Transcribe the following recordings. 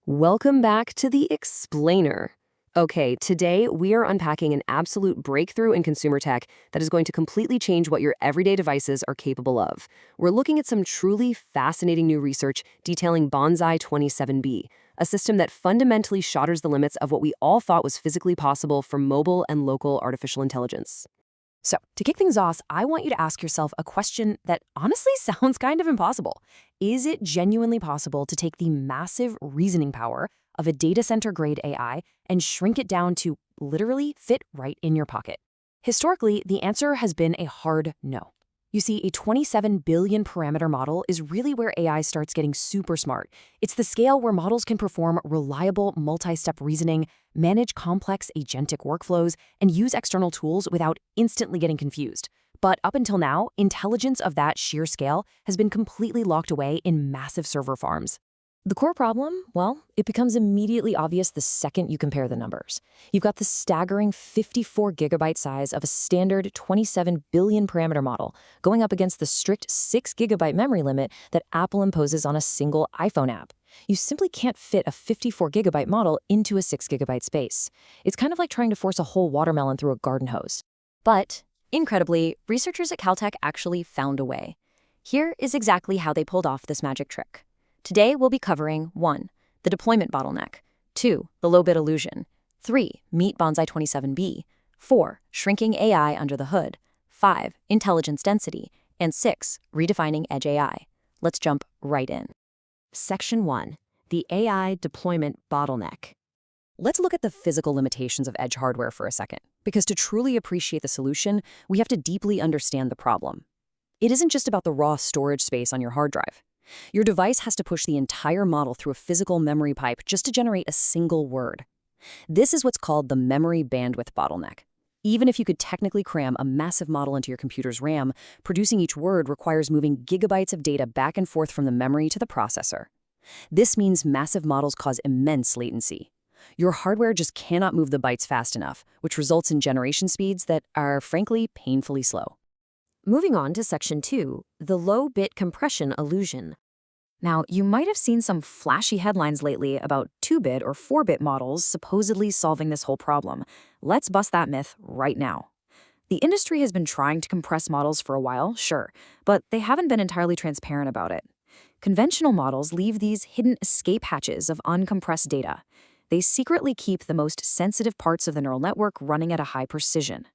Welcome back to the Explainer. Okay, today we are unpacking an absolute breakthrough in consumer tech that is going to completely change what your everyday devices are capable of. We're looking at some truly fascinating new research detailing Bonsai 27B, a system that fundamentally shatters the limits of what we all thought was physically possible for mobile and local artificial intelligence. So, to kick things off, I want you to ask yourself a question that honestly sounds kind of impossible. Is it genuinely possible to take the massive reasoning power of a data center grade AI and shrink it down to literally fit right in your pocket? Historically, the answer has been a hard no. You see, a 27 billion parameter model is really where AI starts getting super smart. It's the scale where models can perform reliable multi-step reasoning, manage complex agentic workflows, and use external tools without instantly getting confused. But up until now, intelligence of that sheer scale has been completely locked away in massive server farms. The core problem? Well, it becomes immediately obvious the second you compare the numbers. You've got the staggering 54 gigabyte size of a standard 27 billion parameter model going up against the strict 6 gigabyte memory limit that Apple imposes on a single iPhone app. You simply can't fit a 54 gigabyte model into a 6 gigabyte space. It's kind of like trying to force a whole watermelon through a garden hose. But, incredibly, researchers at Caltech actually found a way. Here is exactly how they pulled off this magic trick. Today, we'll be covering 1. The deployment bottleneck, 2. The low-bit illusion, 3. Meet Bonsai 27B, 4. Shrinking AI under the hood, 5. Intelligence density, and 6. Redefining edge AI. Let's jump right in. Section 1. The AI deployment bottleneck. Let's look at the physical limitations of edge hardware for a second, because to truly appreciate the solution, we have to deeply understand the problem. It isn't just about the raw storage space on your hard drive. Your device has to push the entire model through a physical memory pipe just to generate a single word. This is what's called the memory bandwidth bottleneck. Even if you could technically cram a massive model into your computer's RAM, producing each word requires moving gigabytes of data back and forth from the memory to the processor. This means massive models cause immense latency. Your hardware just cannot move the bytes fast enough, which results in generation speeds that are, frankly, painfully slow. Moving on to Section 2, the low-bit compression illusion. Now, you might have seen some flashy headlines lately about 2-bit or 4-bit models supposedly solving this whole problem. Let's bust that myth right now. The industry has been trying to compress models for a while, sure, but they haven't been entirely transparent about it. Conventional models leave these hidden escape hatches of uncompressed data. They secretly keep the most sensitive parts of the neural network running at a high precision.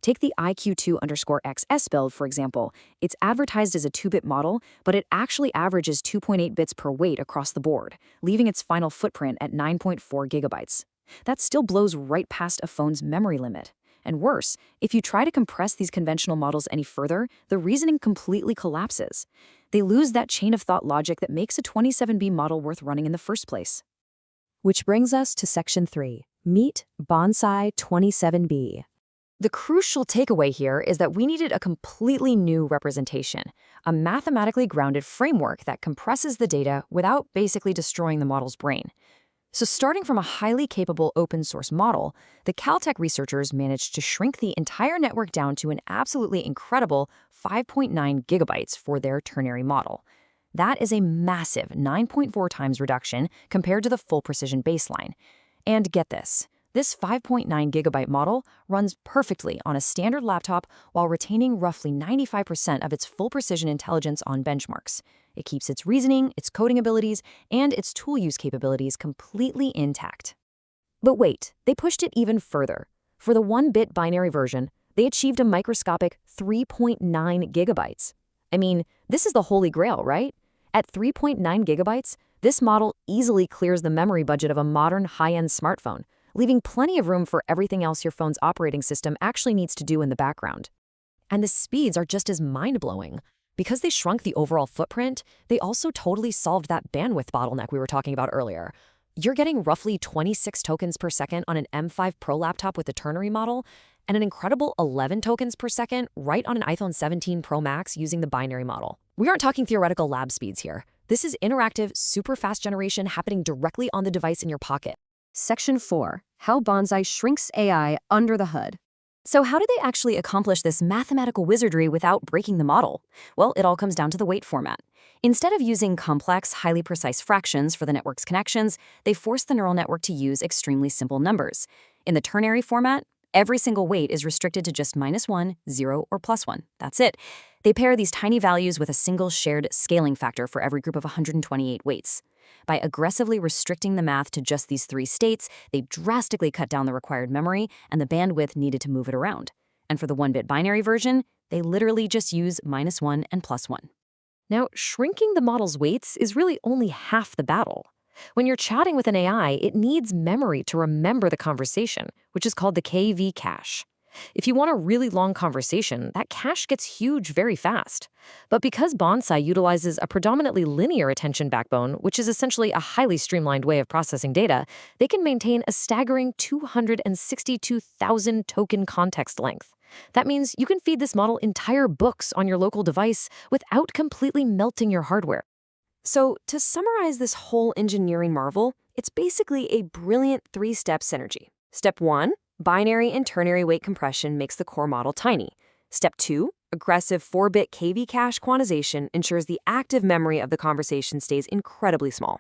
Take the IQ2_XS build, for example. It's advertised as a 2-bit model, but it actually averages 2.8 bits per weight across the board, leaving its final footprint at 9.4 gigabytes. That still blows right past a phone's memory limit. And worse, if you try to compress these conventional models any further, the reasoning completely collapses. They lose that chain of thought logic that makes a 27B model worth running in the first place. Which brings us to Section 3. Meet Bonsai 27B. The crucial takeaway here is that we needed a completely new representation, a mathematically grounded framework that compresses the data without basically destroying the model's brain. So starting from a highly capable open-source model, the Caltech researchers managed to shrink the entire network down to an absolutely incredible 5.9 gigabytes for their ternary model. That is a massive 9.4 times reduction compared to the full precision baseline. And get this. This 5.9 gigabyte model runs perfectly on a standard laptop while retaining roughly 95% of its full precision intelligence on benchmarks. It keeps its reasoning, its coding abilities, and its tool use capabilities completely intact. But wait, they pushed it even further. For the 1-bit binary version, they achieved a microscopic 3.9 gigabytes. I mean, this is the holy grail, right? At 3.9 gigabytes, this model easily clears the memory budget of a modern high-end smartphone, leaving plenty of room for everything else your phone's operating system actually needs to do in the background. And the speeds are just as mind-blowing. Because they shrunk the overall footprint, they also totally solved that bandwidth bottleneck we were talking about earlier. You're getting roughly 26 tokens per second on an M5 Pro laptop with the ternary model, and an incredible 11 tokens per second right on an iPhone 17 Pro Max using the binary model. We aren't talking theoretical lab speeds here. This is interactive, super fast generation happening directly on the device in your pocket. Section 4. How Bonsai shrinks AI under the hood. So how do they actually accomplish this mathematical wizardry without breaking the model? Well, it all comes down to the weight format. Instead of using complex, highly precise fractions for the network's connections, they force the neural network to use extremely simple numbers. In the ternary format, every single weight is restricted to just -1, 0, or +1. That's it. They pair these tiny values with a single shared scaling factor for every group of 128 weights. By aggressively restricting the math to just these three states, they drastically cut down the required memory and the bandwidth needed to move it around. And for the 1-bit binary version, they literally just use -1 and +1. Now, shrinking the model's weights is really only half the battle. When you're chatting with an AI, it needs memory to remember the conversation, which is called the KV cache. If you want a really long conversation, that cache gets huge very fast. But because Bonsai utilizes a predominantly linear attention backbone, which is essentially a highly streamlined way of processing data, they can maintain a staggering 262,000 token context length. That means you can feed this model entire books on your local device without completely melting your hardware. So, to summarize this whole engineering marvel, it's basically a brilliant three-step synergy. Step 1, binary and ternary weight compression makes the core model tiny. Step 2, aggressive 4-bit KV cache quantization ensures the active memory of the conversation stays incredibly small.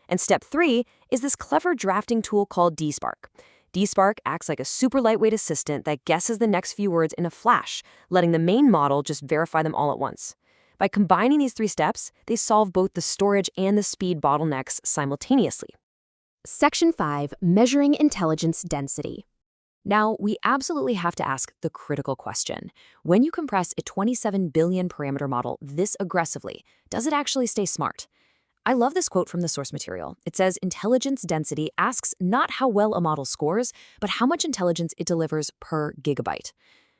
And step 3 is this clever drafting tool called DSpark. DSpark acts like a super lightweight assistant that guesses the next few words in a flash, letting the main model just verify them all at once. By combining these 3 steps, they solve both the storage and the speed bottlenecks simultaneously. Section 5, Measuring Intelligence Density. Now, we absolutely have to ask the critical question. When you compress a 27 billion parameter model this aggressively, does it actually stay smart? I love this quote from the source material. It says, intelligence density asks not how well a model scores, but how much intelligence it delivers per gigabyte.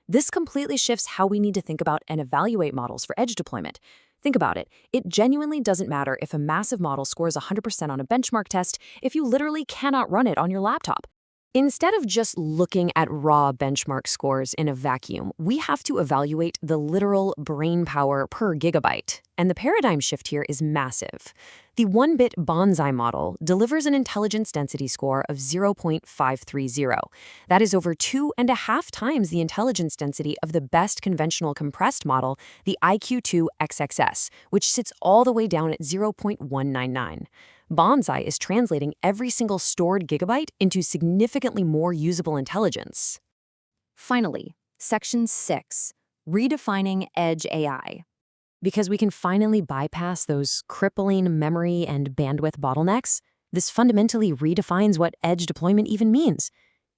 This completely shifts how we need to think about and evaluate models for edge deployment. Think about it. It genuinely doesn't matter if a massive model scores 100% on a benchmark test if you literally cannot run it on your laptop. Instead of just looking at raw benchmark scores in a vacuum, we have to evaluate the literal brain power per gigabyte. And the paradigm shift here is massive. The 1-bit Bonsai model delivers an intelligence density score of 0.530. That is over 2.5 times the intelligence density of the best conventional compressed model, the IQ2 XXS, which sits all the way down at 0.199. Bonsai is translating every single stored gigabyte into significantly more usable intelligence. Finally, Section 6, Redefining Edge AI. Because we can finally bypass those crippling memory and bandwidth bottlenecks, this fundamentally redefines what edge deployment even means.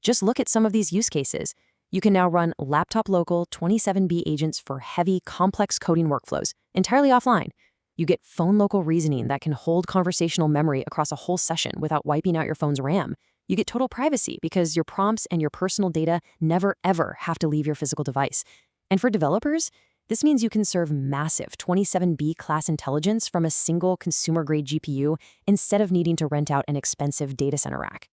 Just look at some of these use cases. You can now run laptop-local 27B agents for heavy, complex coding workflows, entirely offline. You get phone-local reasoning that can hold conversational memory across a whole session without wiping out your phone's RAM. You get total privacy because your prompts and your personal data never, ever have to leave your physical device. And for developers, this means you can serve massive 27B class intelligence from a single consumer-grade GPU instead of needing to rent out an expensive data center rack.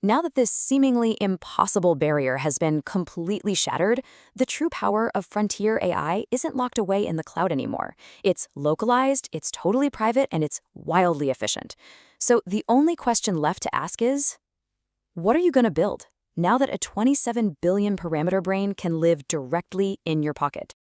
Now that this seemingly impossible barrier has been completely shattered, the true power of frontier AI isn't locked away in the cloud anymore. It's localized, it's totally private, and it's wildly efficient. So the only question left to ask is, what are you going to build now that a 27 billion parameter brain can live directly in your pocket?